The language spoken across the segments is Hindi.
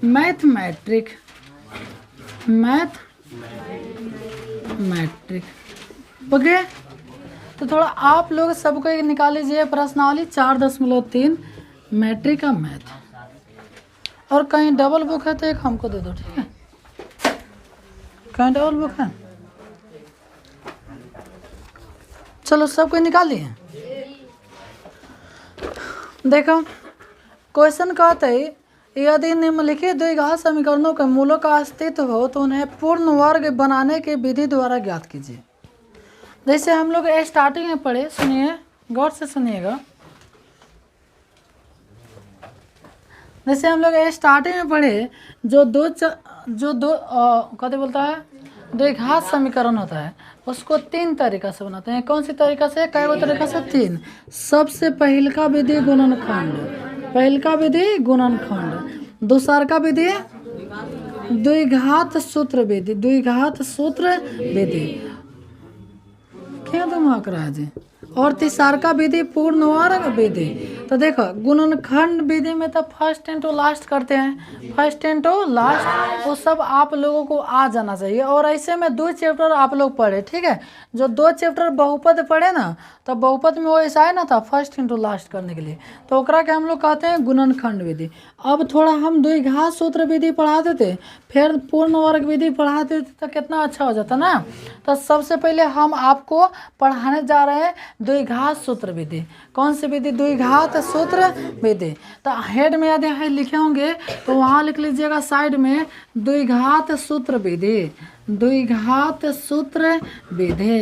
मैथमेट्रिक, ओके। तो थोड़ा आप लोग सबको एक निकाल लीजिए प्रश्नावली 4.3 मैट्रिक का मैथ, और कहीं डबल बुक है तो एक हमको दे दो, ठीक है? कहीं डबल बुक है? चलो सबको निकाल लिए। देखो क्वेश्चन कहते हैं यदि निम्नलिखित द्विघात समीकरणों के मूलों का अस्तित्व हो तो उन्हें पूर्ण वर्ग बनाने की विधि द्वारा ज्ञात कीजिए। जैसे हम लोग स्टार्टिंग में पढ़े, सुनिए गौर से सुनिएगा। जैसे हम लोग स्टार्टिंग में पढ़े जो दो कहते बोलता है द्विघात समीकरण होता है उसको 3 तरीका से बनाते हैं। कौन सी तरीका से? कई गो तरीका से? 3। सबसे पहलका विधि गुणनखंड, पहलका विधि गुणनखंड, दूसरका विधि द्विघात सूत्र विधि, द्विघात सूत्र विधि, क्या दिमाग रहा है जी, और तीसरका विधि पूर्ण वर्ग विधि। तो देखो गुणनखंड विधि में तो फर्स्ट इनटू लास्ट करते हैं, फर्स्ट इनटू लास्ट, वो सब आप लोगों को आ जाना चाहिए। और ऐसे में 2 चैप्टर आप लोग पढ़े, ठीक है? जो 2 चैप्टर बहुपद पढ़े ना, तो बहुपद में वो ऐसा है ना था फर्स्ट इनटू लास्ट करने के लिए, तो ओकरा के हम लोग कहते हैं गुणनखंड विधि। अब थोड़ा हम द्विघात सूत्र विधि पढ़ाते थे, फिर पूर्ण वर्ग विधि पढ़ाते थे, तो कितना अच्छा हो जाता ना। तो सबसे पहले हम आपको पढ़ाने जा रहे हैं द्विघात सूत्र विधि। कौन सी विधि? द्विघात सूत्र विधि। तो हेड में यदि लिखे होंगे तो वहाँ लिख लीजिएगा साइड में द्विघात सूत्र विधि, द्विघात सूत्र विधि।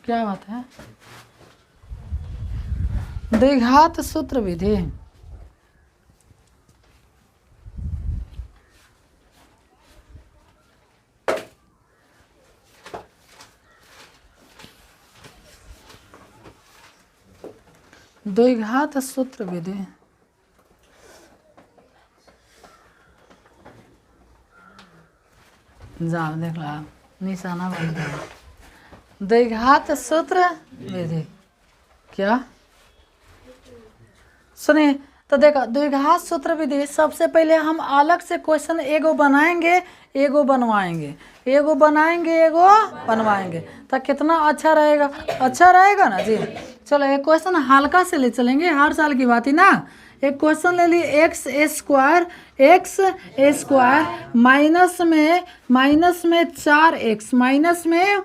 क्या बात है? द्विघात सूत्र विधि। द्विघात सूत्र विधि जाओ देख लो, निशाना बन गया। द्विघात सूत्र विधि क्या? सुनिए तो देखो द्विघात सूत्र विधि सबसे पहले हम अलग से क्वेश्चन एगो बनाएंगे, एगो बनवाएंगे, एगो बनाएंगे, एगो बनवाएंगे, तो कितना अच्छा रहेगा? अच्छा रहेगा ना जी। चलो एक क्वेश्चन हल्का से ले चलेंगे, हर साल की बात ही ना। एक क्वेश्चन ले लिए एक्स स्क्वायर माइनस में 4x, माइनस में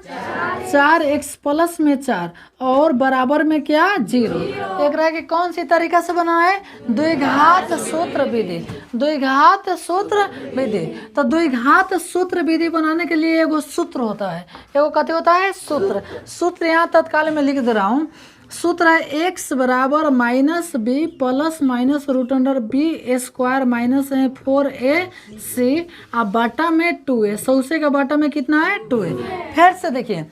4x प्लस में 4 और बराबर में क्या? 0। एक रहा कि कौन सी तरीका से बना है? द्विघात सूत्र विधि, द्विघात सूत्र विधि। तो द्विघात सूत्र विधि बनाने के लिए एगो सूत्र होता है, एगो कथी होता है? सूत्र। सूत्र यहाँ तत्काल में लिख दे रहा हूँ। सूत्र है x बराबर minus B plus minus root under B square minus 4ac अब बाटा में 2a, सौसे का बाटा में कितना है? 2a। फिर से देखिए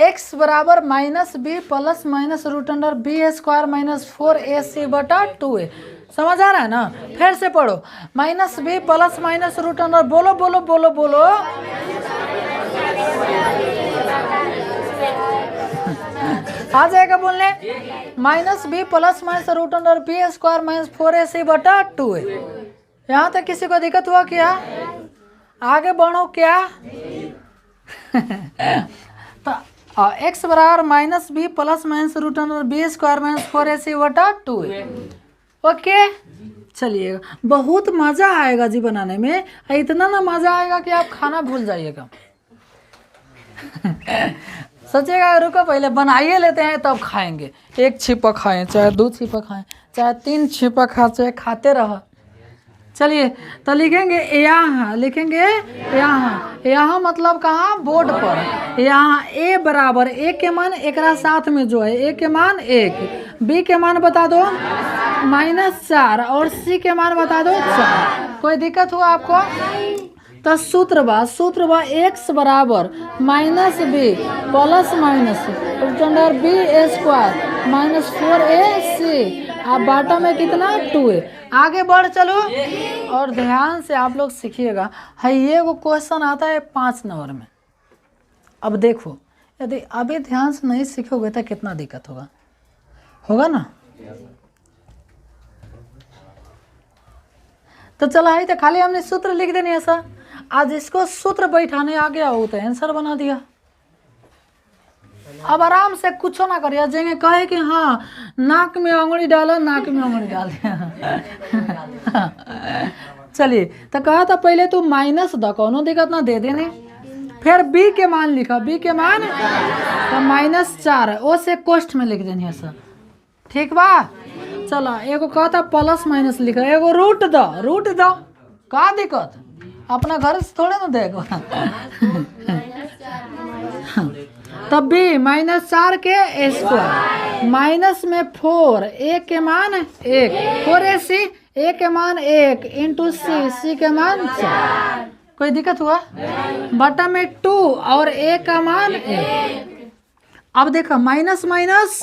x बराबर minus B plus minus root under B square minus 4ac बटा 2a। समझ आ रहा है ना? फिर से पढ़ो, minus B plus minus root under, बोलो बोलो बोलो बोलो, आ जाएगा बोलने, minus B plus minus root under B square minus 4ac बटा 2a। यहाँ तक किसी को दिक्कत हुआ क्या? आगे बढ़ो क्या? तो x बराबर minus B plus minus root under B square minus 4ac बटा 2a। ओके चलिएगा, बहुत मज़ा आएगा जी बनाने में, इतना ना मज़ा आएगा कि आप खाना भूल जाइएगा। सोचिएगा रुको पहले बनाइए लेते हैं तब खाएंगे। 1 छिपा खाएं, चाहे 2 छिपा खाएं, चाहे 3 छिपा खा, चाहे खाते रहो। चलिए तो लिखेंगे यहाँ, लिखेंगे यहाँ, यहाँ मतलब कहाँ? बोर्ड पर। यहाँ a बराबर, a के मान एक साथ में जो है, a के मान 1, b के मान बता दो -4 और c के मान बता दो 4। कोई दिक्कत हुआ आपको? तो सूत्र बा x बराबर minus B plus minus root under B square minus 4ac आप बाटा में कितना? 2a। आगे बढ़ चलो और ध्यान से आप लोग सीखिएगा। है ये वो क्वेश्चन आता है 5 नंबर में। अब देखो यदि अभी ध्यान से नहीं सीखोगे तो कितना दिक्कत होगा, होगा ना? तो चला है तो खाली हमने सूत्र लिख देनी है सर। आज इसको सूत्र बैठाने आ गया हो तो आंसर बना दिया। अब आराम से कुछ ना करिए, जेंगे कहे कि हाँ नाक में अंगुली डालो, नाक में अंगुली डाल दिया। चलिए तो कहा था पहले तू माइनस द, कोनो दिक्कत ना, दे देने। फिर बी के मान लिखा, बी के मान तो -4 ओ से कोष्ठ में लिख देनी है सर, ठीक बा। चलो एगो कहा था प्लस माइनस लिखा, एगो रूट दो का दिक्कत, अपना घर से थोड़े ना देखो। तब भी -4 के स्क्वायर माइनस में 4 a के मान 1 4ac a के मान 1 इंटू सी के मान 4, कोई दिक्कत हुआ? बटा में 2 और a का मान 1। अब देखो माइनस माइनस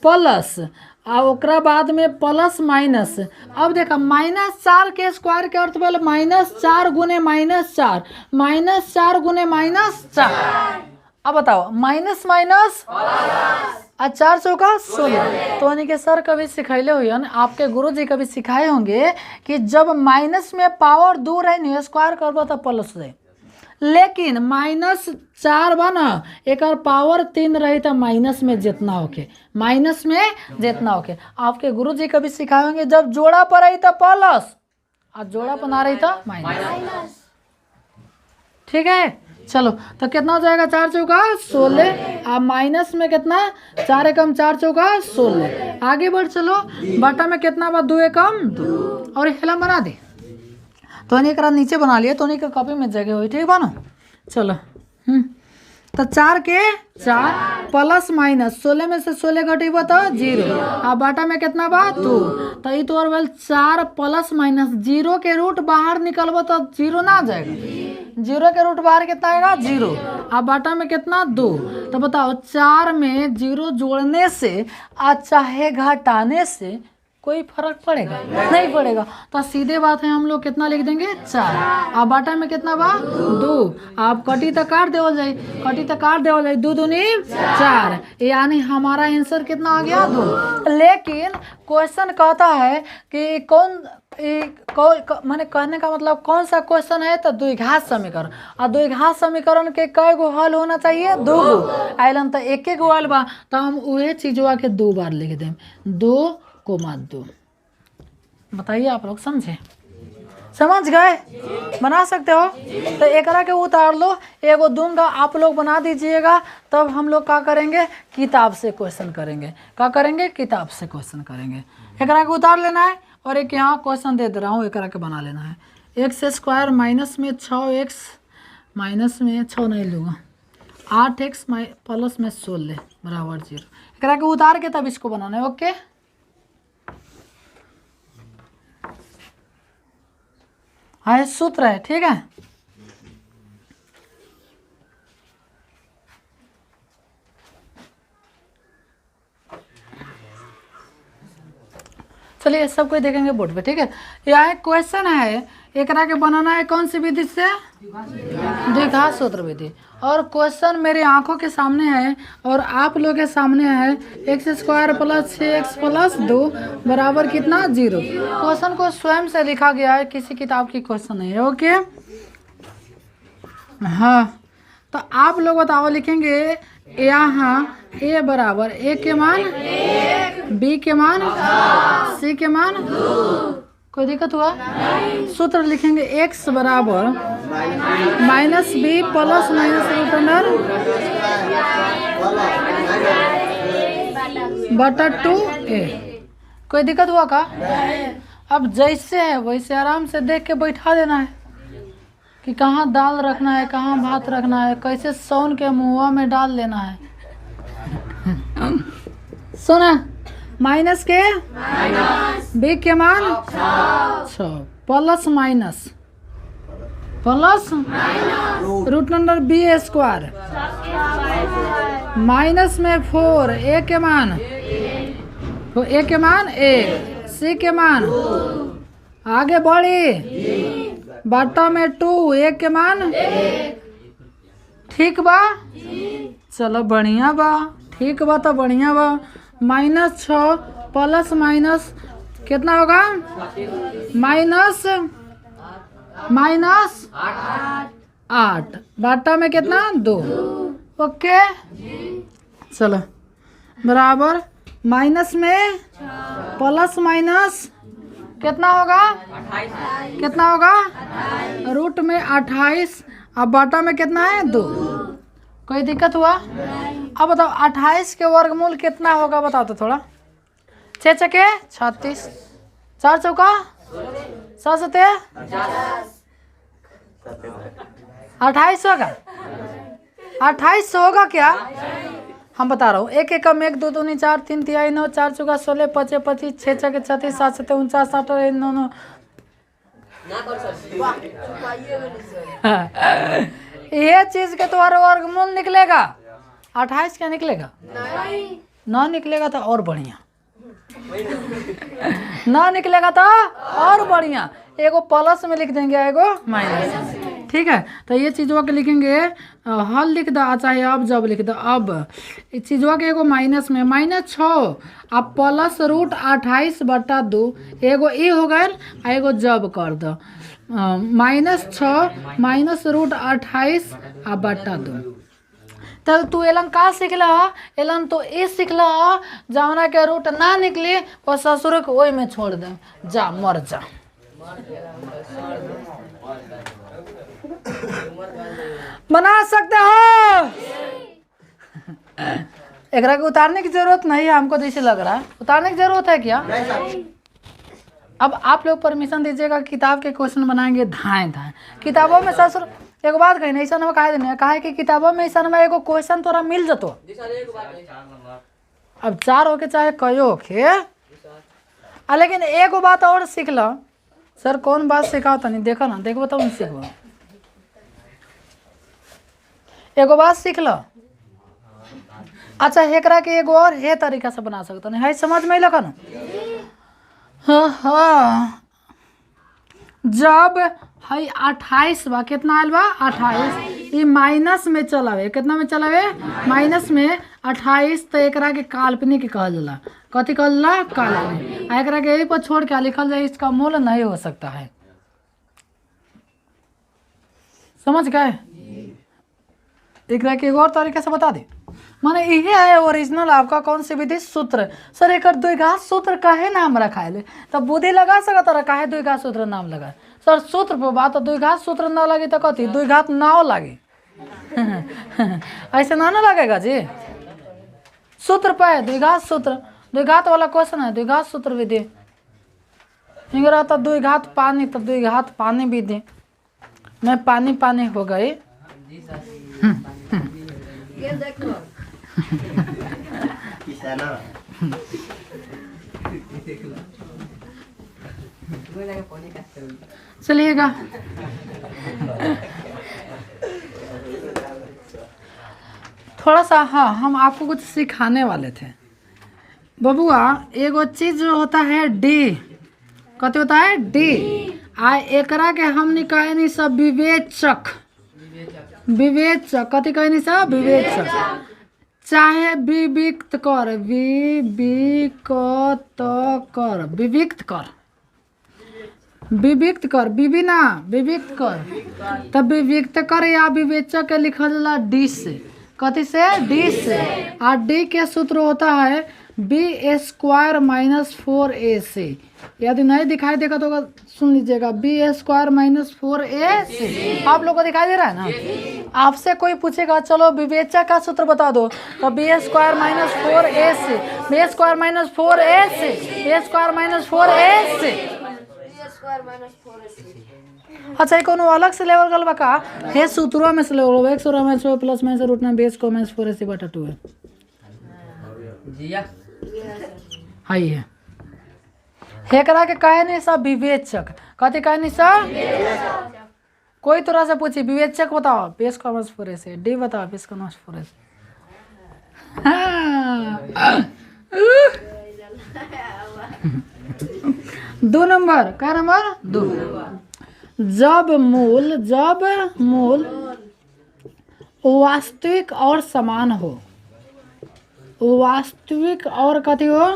प्लस और ओकरा बाद में प्लस माइनस। अब देखो -4 के स्क्वायर के अर्थ बोले -4 गुने -4 -4 गुने -4। अब बताओ माइनस माइनस और 4 चौका 16। तो यानी कि सर कभी सिखाइले हुई है ना, आपके गुरुजी कभी सिखाए होंगे कि जब माइनस में पावर 2 रही स्क्वायर करबो तो प्लस रहे, लेकिन -4 बना एक पावर 3 रही तो माइनस में जितना होके, माइनस में जितना होके। आपके गुरुजी कभी सिखाए होंगे जब जोड़ा पर रही तो प्लस और जोड़ा पर ना रही तो माइनस, ठीक है। चलो तो कितना हो जाएगा, 4 चौका 16 और माइनस में कितना 4 एकम 4 चौका 16। आगे बढ़ चलो, बटा में कितना बा 2 एकम 2 और हेला बना दे। तो एक नीचे बना लिया, तो का कॉपी में जगह हुई, ठीक बा ना। चलो तो 4 के 4 प्लस माइनस 16 में से 16 घटेबो तो 0 और बाटा में कितना बा 2। तो ये तो 4 प्लस माइनस 0 के रूट बाहर निकलबो तो 0 ना आ जाएगा, 0 के रूट बाहर कितना आएगा 0 और बाटा में कितना 2। तो बताओ 4 में 0 जोड़ने से और चाहे घटाने से कोई फर्क पड़ेगा? नहीं पड़ेगा। तो सीधे बात है, हम लोग कितना लिख देंगे 4 और बाटा में कितना बा 2। आप कटी तक काट देवल जाए, कटी तक काट देवल जाए, 2 दूनी 4, यानी हमारा आंसर कितना आ गया 2। लेकिन क्वेश्चन कहता है कि माने कहने का मतलब कौन सा क्वेश्चन है, तो द्विघात समीकरण, और द्विघात समीकरण के कई गो हल होना चाहिए 2 गो, आइलन तो 1 गो हल बा, तो हम वही चीजवा के 2 बार लिख दें, 2 को मात 2। बताइए आप लोग समझे, समझ गए? बना सकते हो? तो एक के उतार लो, एगो दूंगा आप लोग बना दीजिएगा, तब हम लोग क्या करेंगे, किताब से क्वेश्चन करेंगे। क्या करेंगे? किताब से क्वेश्चन करेंगे। एक के उतार लेना है और एक यहाँ क्वेश्चन दे रहा हूँ, एक के बना लेना है। एक्स स्क्वायर माइनस में 6x माइनस में 6 नहीं लूँगा, 8x प्लस में 16 बराबर 0। एक के उतार के तब इसको बनाना है, ओके। हाँ सूत्र है, ठीक है। चलिए सब कोई देखेंगे बोर्ड पे, ठीक है। यह क्वेश्चन है, एक के बनाना है कौन सी विधि से? द्विघात सूत्र विधि। और क्वेश्चन मेरे आंखों के सामने है और आप लोगों के सामने है, x square plus 6x plus 2 बराबर कितना 0। क्वेश्चन को स्वयं से लिखा गया है, किसी किताब की क्वेश्चन नहीं है, ओके। हाँ तो आप लोग बताओ, लिखेंगे यहाँ a बराबर a के मान b के मान c के मान, कोई दिक्कत हुआ? सूत्र लिखेंगे x बराबर -b plus minus root under बटा 2a। कोई दिक्कत हुआ का? अब जैसे है वैसे आराम से देख के बैठा देना है कि कहाँ दाल रखना है, कहाँ भात रखना है, कैसे सौन के मुँह में डाल लेना है। सुना, माइनस के बी के मान 6 plus minus root under B square minus में 4 ए के मान, तो ए के मान 1 सी के मान आगे बढ़ी बटा में 2 ए के मान, ठीक बा। चलो बढ़िया बा, ठीक बा, तो बढ़िया बा। -6 प्लस माइनस कितना होगा? माइनस माइनस 8 बटा में कितना? 2। ओके चलो बराबर माइनस में प्लस माइनस कितना होगा? कितना होगा? रूट में 28 अब बटा में कितना है? 2। कोई दिक्कत हुआ? अब बताओ 28 के वर्गमूल कितना होगा बताओ तो थोड़ा। 6 छके 36, 4 चौका 100 सते 28 होगा। 28 होगा क्या? हम बता रहा हूँ। 1 एकम 1 2 दूनी 4 3 तिहाई 9 4 चौका 16 5 25 6 छके 36 7 सते 49 60 9 9 ये चीज के तुम्हारा वर्गमूल निकलेगा। 28 क्या निकलेगा? ना निकलेगा तो और बढ़िया। ना निकलेगा तो और बढ़िया। एगो प्लस में लिख देंगे, एगो माइनस। ठीक है, तो ये चीजवा के लिखेंगे हल लिख दो, चाहे अब जब लिख दो। अब इस चीजवा के एगो माइनस में -6 अब प्लस रूट 28 बटा 2 एगो ई हो गए, एगो जब कर दो -6 माइनस रूट 28 आ बटा 2। तब तू एलन का सीखला? एलन तो ये सीखला जौना के रूट ना निकली और ससुर को वही में छोड़ दे, जा मर जा। बना सकते हो। एकरा को उतारने की जरूरत नहीं है, हमको जैसे लग रहा है। उतारने की जरूरत है क्या? अब आप लोग परमिशन दीजिएगा, किताब के क्वेश्चन बनाएंगे धाए धाए। किताबों में ससुर एक बात कही ऐसा ना कहे देने कहा है कि किताबों में ऐसा ना एगो क्वेश्चन तोरा मिल जतो। अब 4 होके चाहे कयो होके, लेकिन एगो बात और सीख लो। सर कौन बात सिखाओ तनी देखो ना, देखो तो सीखो। एगो बात सीख लो। अच्छा एकरा के एगो और हे तरीका से बना सकते है, समझ में लगा ना? हाँ जब है 28 बा, कितना आयल बा? 28। ये माइनस में चलावे, कितना में चलावे? माइनस में 28। तो एकरा के काल्पनिक कहल जाला। कथी कहल जाला? काल्पनिक। एकरा के यही पर छोड़ के लिखल जाए इसका मूल नहीं हो सकता है। समझ गए? एकरा के एक और तरीके से बता दे। माने यही है ओरिजिनल आपका कौन सी विधि? सूत्र। सर एक द्विघात सूत्र काहे नाम रखा है? तब बुद्धि लगा सकता रहा काहे द्विघात सूत्र नाम लगा। सर सूत्र पर बात, द्विघात सूत्र ना लगी तो कथी? द्विघात नाव लगी। ऐसे ना लगेगा जी। सूत्र पे द्विघात सूत्र, द्विघात वाला क्वेश्चन है, द्विघात सूत्र विधि। इंगरा तो द्विघात पानी, तो द्विघात पानी विधि। मैं पानी पानी हो गई। चलिएगा थोड़ा सा। हाँ हम आपको कुछ सिखाने वाले थे बबुआ। एगो चीज जो होता है डी, कथी होता है? डी। एकरा के हमने कहनी सब विवेचक। विवेचक कथी कहनी सब? विवेचक। चाहे विविक्त कर, विविक्त कर, विविक्त कर, विविक्त कर, विविना विविक्त कर। तब विविक्त कर या विवेचक के लिखल जाला डी से। कथी से? डी से। और डी के सूत्र होता है बी स्क्वायर माइनस 4ac। यदि नहीं दिखाई देगा तो सुन लीजिएगा, बी स्क्वायर माइनस 4ac। आप लोगों को दिखाई दे रहा है ना? आपसे कोई पूछेगा चलो विवेचक का सूत्र बता दो, तो B square minus 4ac, B square minus 4ac, B square minus 4ac। अच्छा कौन अलग से लेवल गल बका हे सूत्रों में से level 1 minus plus minus root ना बेस को माइनस 4ac बटा 2 है जिया हाई है। हेकरा के कहे नहीं सब विवेचक। कथी कहे नहीं सब? कोई तरह से पूछी विवेचक बताओ, बेस को माइनस 4ac, डी बताओ बेस को माइनस 4ac। दो नंबर क्या नंबर? 2। जब मूल वास्तविक और समान हो, वास्तविक और कथी हो?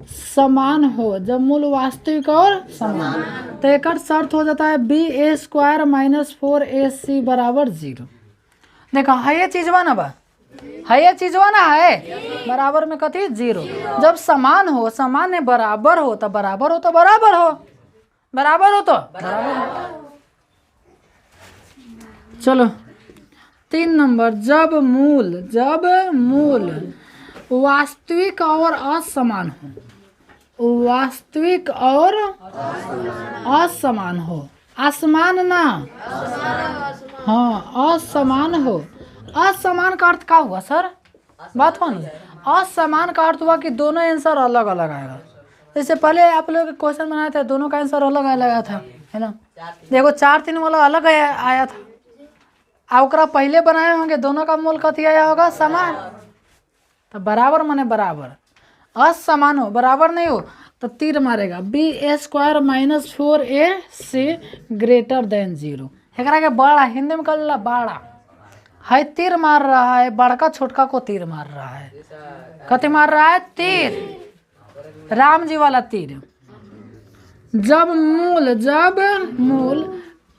समान हो, जब मूल वास्तविक और समान, तो एक शर्त हो जाता है b² माइनस 4ac बराबर 0। देखो है ये चीजवा ना बा, है ये चीजवा ना है, बराबर में कथी 0। जब समान हो, समान में बराबर हो तो बराबर हो तो बराबर हो, बराबर हो तो बराबर हो। चलो 3 नंबर, जब मूल वास्तविक और असमान हो, वास्तविक और असमान हो, असमान ना, हाँ असमान हो। असमान का अर्थ क्या हुआ सर, बात हो ना, असमान का अर्थ हुआ कि दोनों आंसर अलग अलग आएगा। जैसे पहले आप लोग क्वेश्चन बनाए थे, दोनों का आंसर अलग अलग आया था, है ना। देखो 4-3 वाला अलग आया था, ओकरा पहले बनाए होंगे, दोनों का मूल कथी आया होगा, समान। तो बराबर माने बराबर, असमान हो बराबर नहीं हो तो तीर मारेगा, b² minus 4ac greater than 0। एकरा के बड़ा हिंदी में कहला बड़ा है, तीर मार रहा है, बड़का छोटका को तीर मार रहा है। कथी मार रहा है, तीर, राम जी वाला तीर। जब मूल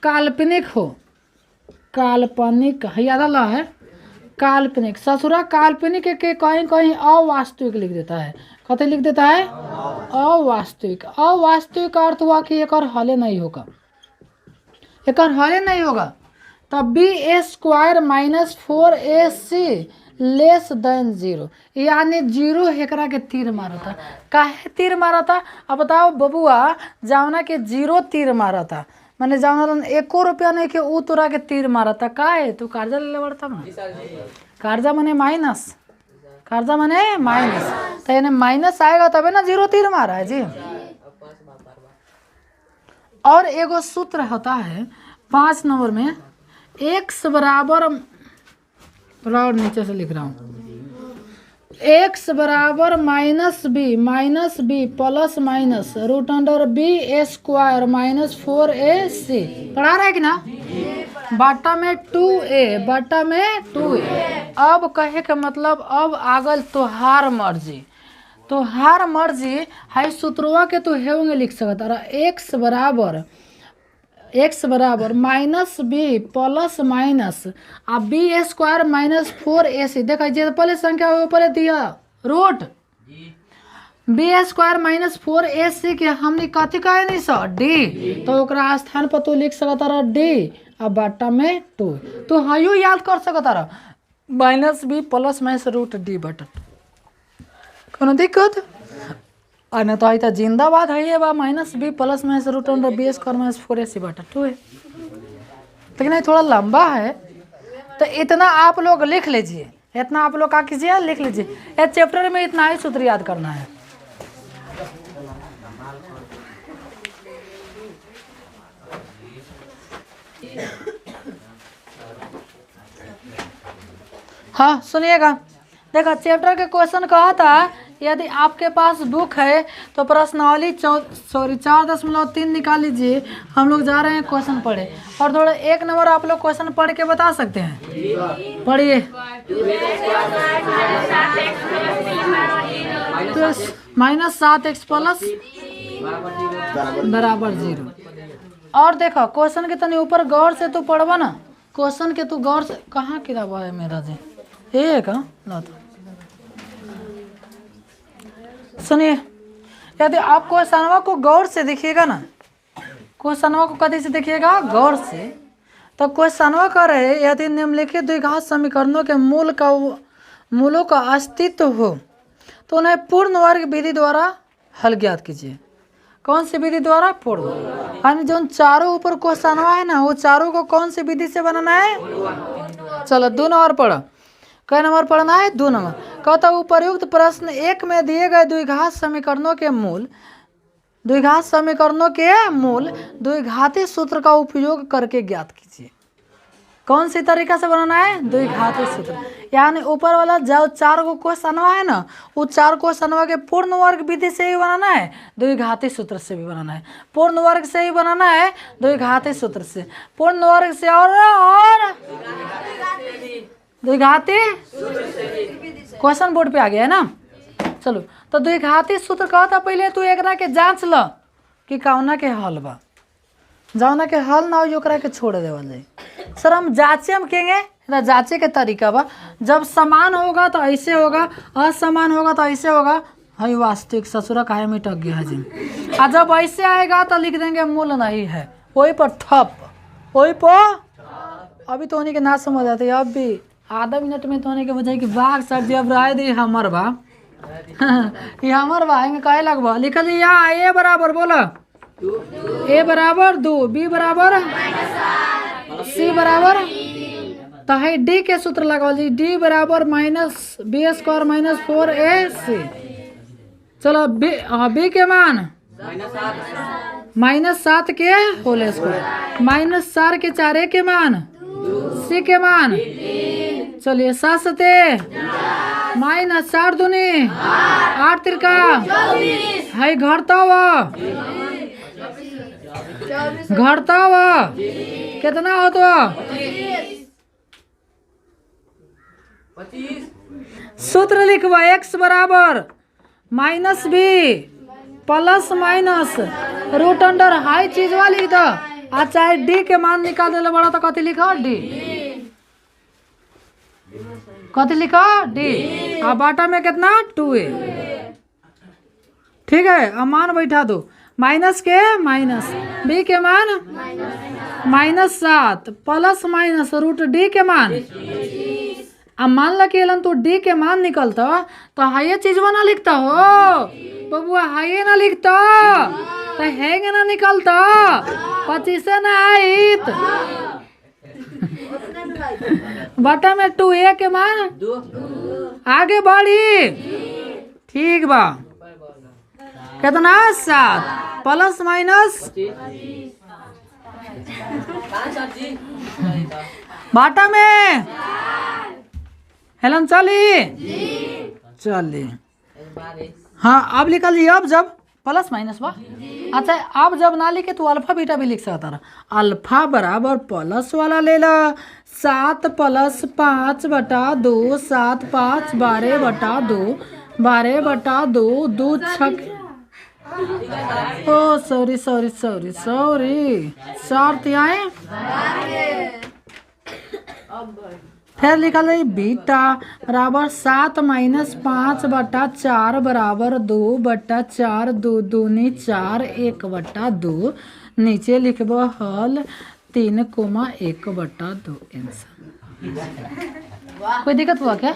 काल्पनिक हो, काल्पनिक याद ला है, काल्पनिक ससुरा काल्पनिक के कहीं कहीं अवास्तविक लिख देता है। कथी लिख देता है, अवास्तविक। अवास्तविक का अर्थ हुआ कि एक हले नहीं होगा, एक हले नहीं होगा। तब b² minus 4ac less than 0, यानी 0 एकरा के तीर मारा था। काहे तीर मारा था, अब बताओ बबुआ, जावना के 0 तीर मारा था, मैंने जावना 1 रुपया नहीं के ऊ तोरा के तीर मारा था। काहे, तू कर्जा ले पड़ता ना, कर्जा माने माइनस, कर्जा माने माइनस, तो यानी माइनस आएगा तबे ना 0 तीर मारा है जी। और एगो सूत्र होता है 5 नंबर में, x बराबर, थोड़ा और नीचे से लिख रहा हूँ, x बराबर minus B plus minus root under b² minus 4ac, पढ़ा रहा है कि ना, बाटा में 2a, बाटा में 2a। अब कहे का मतलब, अब आगल तोहार मर्जी, तोहार मर्जी है, सूत्रवा के तो हेंगे लिख सकता है। x बराबर माइनस बी प्लस माइनस आ b² माइनस 4ac। देखा जे पहले संख्या पहले दिया रूट, b² माइनस 4ac के हमने कथी कहे नहीं सर, d, तो ओकरा स्थान पर तू लिख सकता रहा d, अब बाटा में 2, तो हाइयो याद कर सकता रहा, minus B plus minus root d बटा 2, कोनो दिक्कत न तो आई जिंदाबाद है ये बा, minus B plus minus root under b² minus 4ac बटा 2 है। लेकिन ये थोड़ा लंबा है, तो इतना आप लोग लिख लीजिए, इतना आप लोग क्या कीजिए, लिख लीजिए। ये चैप्टर में इतना ही सूत्र याद करना है। हाँ सुनिएगा, देखा चैप्टर के क्वेश्चन कहा था, यदि आपके पास बुक है तो प्रश्नावली 4.3 निकाल लीजिए। हम लोग जा रहे हैं क्वेश्चन पढ़े, और थोड़ा 1 नंबर आप लोग क्वेश्चन पढ़ के बता सकते हैं, पढ़िए। माइनस 7x प्लस बराबर 0। और देखो क्वेश्चन के तनी ऊपर गौर से तू पढ़वा ना, क्वेश्चन के तू गौर से, कहाँ किताब है मेरा जी, ये का ला तो सुनिए। यदि आप क्वेश्चनवा को गौर से देखिएगा ना, क्वेश्चनवा को कभी से देखिएगा गौर से, तो क्वेश्चनवा कर रहे, यदि निम्नलिखित द्विघात समीकरणों के मूलों का अस्तित्व हो तो उन्हें पूर्ण वर्ग विधि द्वारा हल ज्ञात कीजिए। कौन सी विधि द्वारा, पूर्ण, यानी जो चारों ऊपर क्वेश्चनवा है ना, वो चारों को कौन सी विधि से बनाना है। चलो 2 नंबर पढ़ो, कै नंबर पढ़ना है, 2 नंबर। कहता उपर्युक्त प्रश्न 1 में दिए गए द्विघात समीकरणों के मूल द्विघाती सूत्र का उपयोग करके ज्ञात कीजिए। कौन सी तरीका से बनाना है, द्विघाती सूत्र, यानी ऊपर वाला जो 4 को क्वेश्चनवा है ना, वो 4 क्वेश्चनवा के पूर्ण वर्ग विधि से ही बनाना है, द्विघाती सूत्र से भी बनाना है, पूर्ण वर्ग से ही बनाना है, द्विघाती सूत्र से, पूर्ण वर्ग से और द्विघाती क्वेश्चन बोर्ड पे आ गया है ना। चलो तो द्विघाती सूत्र कहता पहले तू एकरा के जांच ल कि कौना के हल बा, जौना के हल ना हो ओकरा के छोड़ देवल जाए। सर हम जांचे हम कहेंगे ना, जांचे के तरीका बा, जब समान होगा तो ऐसे होगा, असमान होगा तो ऐसे होगा। हई वास्तविक ससुरा काहे में टक गया जी। और जब ऐसे आएगा तो लिख देंगे मूल नहीं है, वही पर ठप, वही पर। अभी तो होने के ना समझ आते, अब भी आधा मिनट में तो होने के बजाय कि बाघ सर जी अब राय दी हमर बा ये हमर बा कहे लगभग लिखल यहाँ ए बराबर बोला ए बराबर 2, बी बराबर सी बराबर, तो है डी के सूत्र लगाओ जी, डी बराबर minus B square minus 4ac। चलो बी के मान -7 के होल स्क्वायर, -4 के 4 के मान, सी के मान, चलिए 7 सते -4 दूनी 8 तिरका है घटता हुआ कितना हो तो 25। सूत्र लिखवा x बराबर -b plus minus root under high चीज वाली लिख दो, आ चाहे डी के मान निकाल देले बड़ा तो कथी लिखा डी, कथी लिखा डी, आ बाटा में कितना 2a। ठीक है, अब मान बैठा दो, माइनस के माइनस, बी के मान -7 प्लस माइनस रूट डी के मान। अब मान ला कि तू डी के मान निकलता तो हाई चीज ना लिखता हो बबुआ, हाई ना लिखता तो हैंग ना निकलता 25 ना आइत बटा में 2a के मान आगे बढ़ी। ठीक बा, कितना 7 प्लस माइनस बाटा में हेलन चली हाँ अब लिखल जी, अब जब प्लस माइनस बा। अच्छा अब जब ना लिखे तो अल्फा बीटा भी लिख सकता रहा, अल्फा बराबर प्लस वाला ले ला 7 प्लस 5 बटा 2, 7 5 12 बटा 2, 12 बटा 2, 2 6 ओ सॉरी 4 तिहाई। फिर लिखल है बीटा बराबर 7 - 5 बटा 4 बराबर 2 बटा 4, 2 दूनी 4, 1 बटा 2, नीचे लिखब हल 3,1 बटा 2 आंसर। कोई दिक्कत हुआ क्या?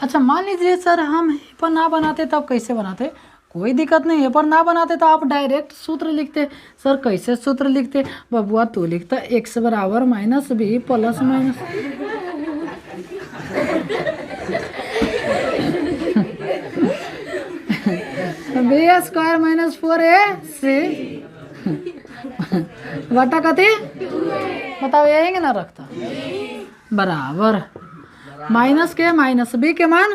अच्छा मान लीजिए सर हम ये पर ना बनाते तब कैसे बनाते? कोई दिक्कत नहीं, ये पर ना बनाते तो आप डायरेक्ट सूत्र लिखते। सर कैसे सूत्र लिखते? बबुआ तू लिखता x बराबर -b plus minus b square -4ac बटा कथी बताओ, यही ना रखता बराबर माइनस के माइनस बी के मान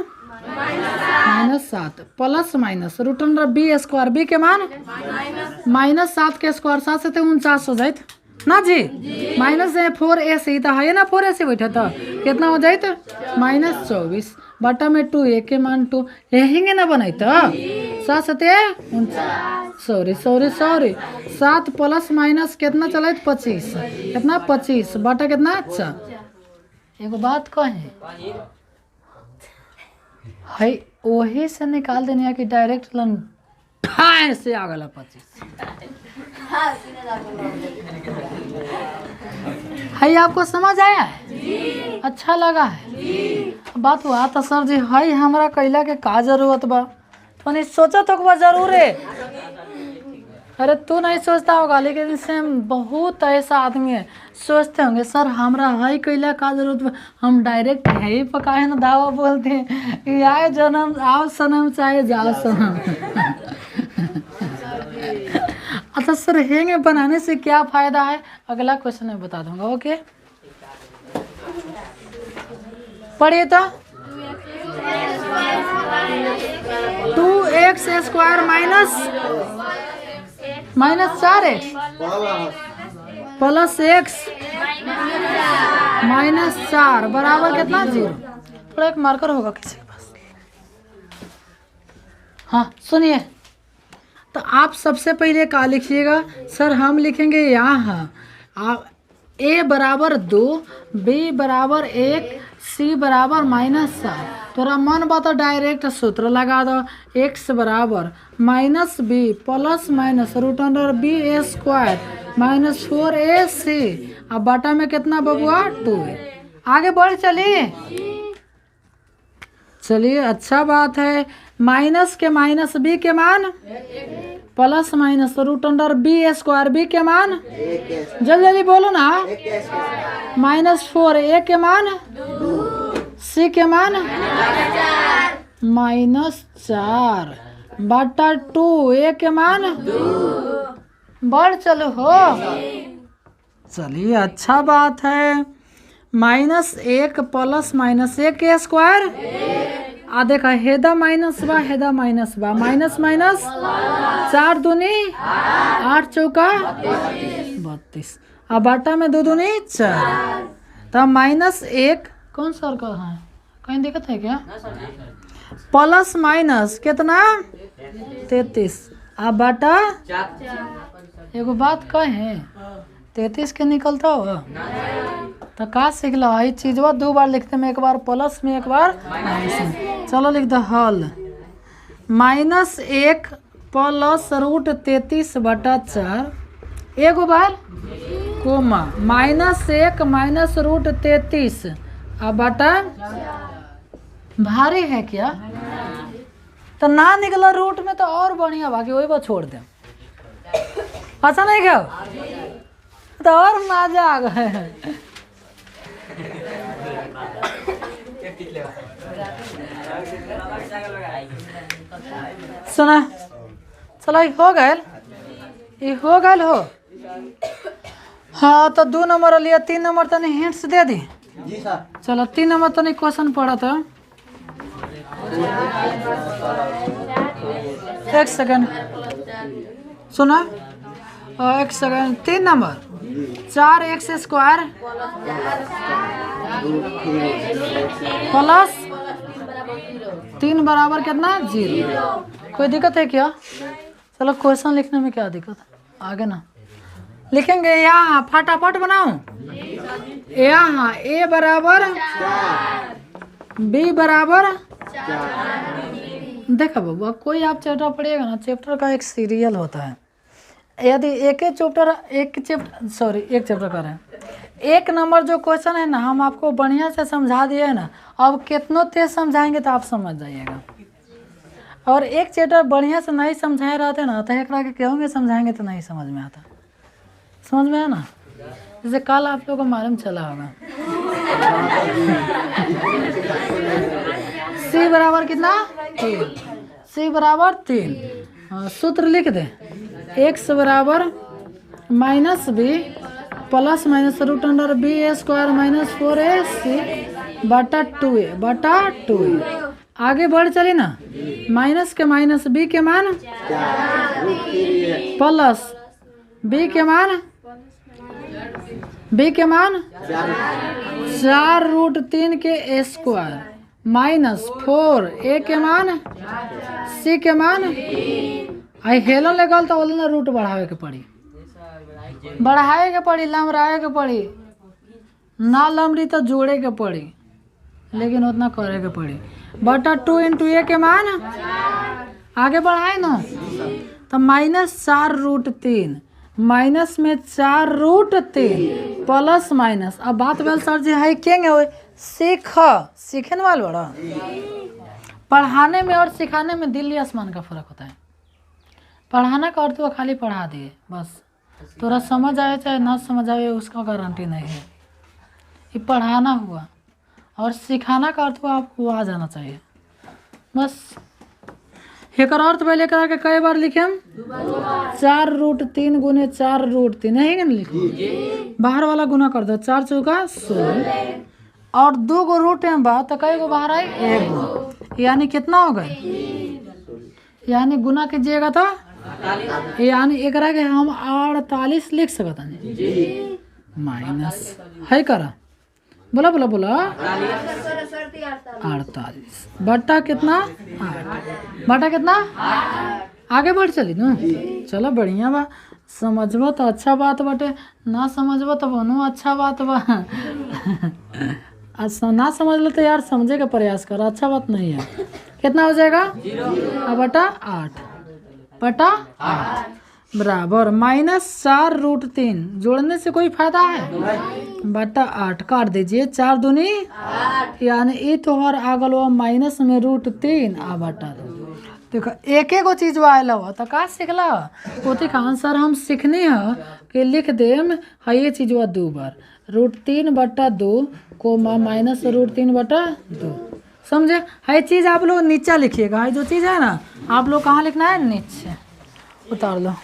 -7 plus minus root under B square, B के मान -7 के स्क्वायर 7 से 49 हो जाए ना जी, माइनस 4ac तो है ना, 4ac बैठा था कितना हो जाए -24 बटा में 2a के मान 2 यही ना बनाई तो 7 से सॉरी 7 प्लस माइनस कितना चला 25, कितना 25 बटा कितना। अच्छा एगो बात कहे है वही से निकाल देने कि डायरेक्ट लन से आ गला 25 है, आपको समझ आया है? अच्छा लगा है? बात हुआ तो सर जी है हमरा कैला के का जरूरत बा, तो नहीं सोचा तो बा जरूर है। अरे तू नहीं सोचता होगा लेकिन इससे बहुत ऐसा आदमी है सोचते होंगे सर हमरा है कैला का जरूरत बा, हम डायरेक्ट है ही पकाए ना दावा बोलते हैं, आए जन्म आओ सनम चाहे जाओ सनम। अच्छा सर हेंगे बनाने से क्या फायदा है? अगला क्वेश्चन मैं बता दूंगा। ओके पढ़िए तो 2x square -4x plus x -4 बराबर कितना 0। थोड़ा एक मार्कर होगा किसी के पास? हाँ सुनिए, तो आप सबसे पहले क्या लिखिएगा सर? हम लिखेंगे यहाँ आप ए बराबर 2, बी बराबर 1, सी बराबर -7। तोरा मन बा तो डायरेक्ट सूत्र लगा दो, एक्स बराबर minus B plus minus root under b a square -4ac। अब बटा में कितना बबुआ 2। आगे बढ़ चलिए अच्छा बात है। माइनस के माइनस बी के मान plus minus root under B square, B के मान जल्दी जल्दी बोलो ना, -4 ए के मान, सी के मान -4 बटा 2 ए के मान बढ़ चलो हो। चलिए अच्छा बात है। -1 प्लस -1 के स्क्वायर, आ देखा हेदा माइनस बा माइनस माइनस 4 दूनी 8 चौका 32, अब बाटा में 2 दूनी 4, तब -1 कौन सा का है कहीं दिक्कत है क्या? प्लस माइनस कितना 33, अब बाटा एगो बात कहे 33 के निकलता हो तो का सीख लो, ये चीज़वा 2 बार लिखते में, एक बार प्लस में एक बार माइनस में। चलो लिख दो हल -1 प्लस रूट 33 बटा 4 एगो बार कोमा -1 माइनस रूट 33 अब बटा भारी है क्या? तो ना निकला रूट में तो और बढ़िया, बाकी वही बात छोड़ दे। अच्छा नहीं क्या तो और मजा आ गए। सुना चलो ये हो गए हो। हाँ तो 2 नंबर लिया, 3 नंबर तो नहीं हिंट्स दे दी जी सर। चलो 3 नंबर तो नहीं क्वेश्चन पढ़ा था। एक सेकंड सुना, एक second 3 number 4x square plus 3 बराबर कितना 0। कोई दिक्कत है क्या? चलो क्वेश्चन लिखने में क्या दिक्कत है, आगे ना लिखेंगे। यहाँ फटाफट बनाओ, यहाँ a बराबर b बराबर, देखा बाबू कोई आप चैप्टर पढ़िएगा ना, चैप्टर का एक सीरियल होता है। यदि एक चैप्टर कर रहे हैं, 1 नंबर जो क्वेश्चन है ना हम आपको बढ़िया से समझा दिए है ना, अब कितनों तेज समझाएंगे तो आप समझ जाइएगा। और एक चैप्टर बढ़िया से नहीं समझाए रहते ना तो एक के कहोगे समझाएंगे तो नहीं समझ में आता। समझ में आया ना? जैसे कल आप लोगों को मालूम चला होगा c बराबर कितना 3, c बराबर 3। सूत्र लिख दे, x बराबर -b plus minus root under b a square -4ac बटा 2a बटा 2a। आगे बढ़ चली ना, माइनस के माइनस b के मान प्लस b के मान 4 रूट 3 के स्क्वायर -4 a के मान c के मान। आई हेलन लगल तो बोले ना रूट बढ़ावे के पड़ी, लमराए के पड़ी, ना लमरी तो जोड़े के पड़ी, लेकिन उतना करे के पड़ी। बटा 2 इंटू ए के मान आगे बढ़ाए ना तो -4 रूट 3 माइनस में 4 रूट 3 प्लस माइनस। अब बात बेल सर जी है केंगे हो सीखने वाले बड़ा, पढ़ाने में और सिखाने में दिल्ली आसमान का फर्क होता है। पढ़ाना का अर्थ वो खाली पढ़ा दिए बस, थोड़ा समझ आए चाहे ना समझ आए उसका गारंटी नहीं है। ये पढ़ाना हुआ और सिखाना का अर्थ वो आपको आ जाना चाहिए बस। एक अर्थ पहले करा के कई बार लिखे हम 4 रूट 3 गुने 4 रूट 3 है ना, लिखो बाहर वाला गुना कर दो, 4 चौका 16 और 2 गो रूट में बात तो कई गो बाहर आई 1 गो, यानी कितना हो गए, यानी गुना कीजिएगा तो यानी एक के हम 48 लिख सकते हैं। माइनस है करा बोला बोला बोला 48 बटा कितना 8 बटा कितना आगे बढ़ चली ना। चलो बढ़िया बा, समझबो तो अच्छा बात बाटे, ना समझबो तो बनो अच्छा बात बा। ना समझ लो तो यार समझे का प्रयास करो, अच्छा बात नहीं है। कितना हो जाएगा 0 बटा 8 बटा 8 बराबर -4√3 जोड़ने से कोई फायदा है बटा 8 काट दीजिए 4 दूनी 8 यानी ई तो और आगल हुआ माइनस में √3 आ बटा 2। देखो एक एक चीज आयल हो तो का सीखला ओती का आंसर हम सीखने है कि लिख देम है ये चीज 2 बार √3 बटा 2 कोमा -√3 बटा 2। समझे है चीज आप लोग नीचे लिखिएगा, है जो चीज है ना आप लोग कहाँ लिखना है नीचे उतार लो।